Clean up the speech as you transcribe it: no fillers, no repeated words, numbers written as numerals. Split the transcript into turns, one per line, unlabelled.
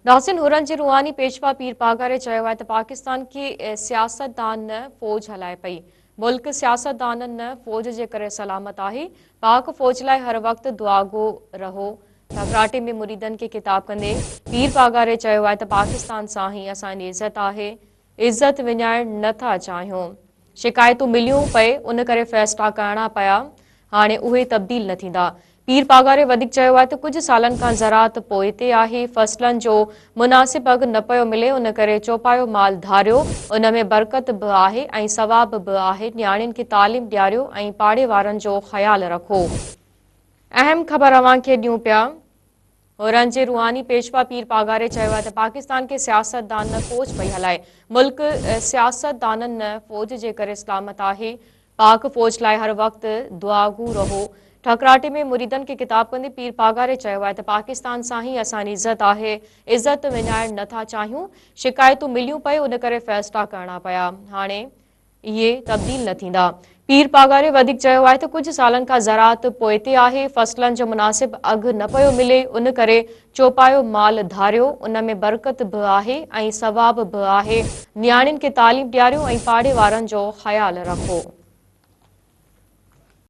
नासिन Huron जी रूहानी पेशवा पीर पागारे चयो आहे त पाकिस्तान की सियासतदान न फौज हलाए पई। मुल्क सियासतदाननि न फौज जे करे सलामत आहे। पाक फौज लाइ हर वक़्तु दुआगो रहो। ठकराटे में मुरीदन के खिताब कंदे पीर पागारे चयो आहे त पाकिस्तान सां ही असांजी इज़त आहे। इज़त विञाइण नथा चाहियूं। शिकायतूं मिलियूं पए उन करे फ़ैसिला करणा पिया, हाणे उहे तब्दील न थींदा। पीर पागारे वधीक चयो आहे त कुझु सालनि खां ज़राअत पोइते आहे। फ़सलनि जो मुनासिब अघु न पियो मिले, उन करे चौपायो माल धारियो। उन में बरकत बि आहे ऐं सवाब बि आहे। नियाणियुनि खे तालीम ॾियारियो ऐं पाड़े वारनि जो ख़्यालु रखो। अहम ख़बर अव्हांखे ॾियूं पिया। हुरन जे रूहानी पेशवा पीर पागारे चयो आहे त पाकिस्तान के सियासतदान न फौज पई हलाए। मुल्क सियासतदाननि न फौज जे करे सलामत आहे। पाक फौज लाइ हर वक़्तु दुआगू रहो। ठकराटे में मुरीदन के खिताब कंदे पीर पागारे चयो आहे त पाकिस्तान सां ही असांजी इज़त आहे। इज़त विञाइण नथा चाहियूं। शिकायतूं मिलियूं पए उन करे फ़ैसिला करणा पिया, हाणे इहे तब्दील न थींदा। पीर पागारे वधीक चयो आहे त कुझु सालनि खां ज़राअत पोइते आहे। फ़सलनि जो मुनासिब अघु न पियो मिले, उन करे चौपायो माल धारियो। उन में बरकत बि आहे ऐं सवाब बि आहे। नियाणियुनि खे तालीम ॾियारियो ऐं पाड़े वारनि जो ख़्यालु रखो।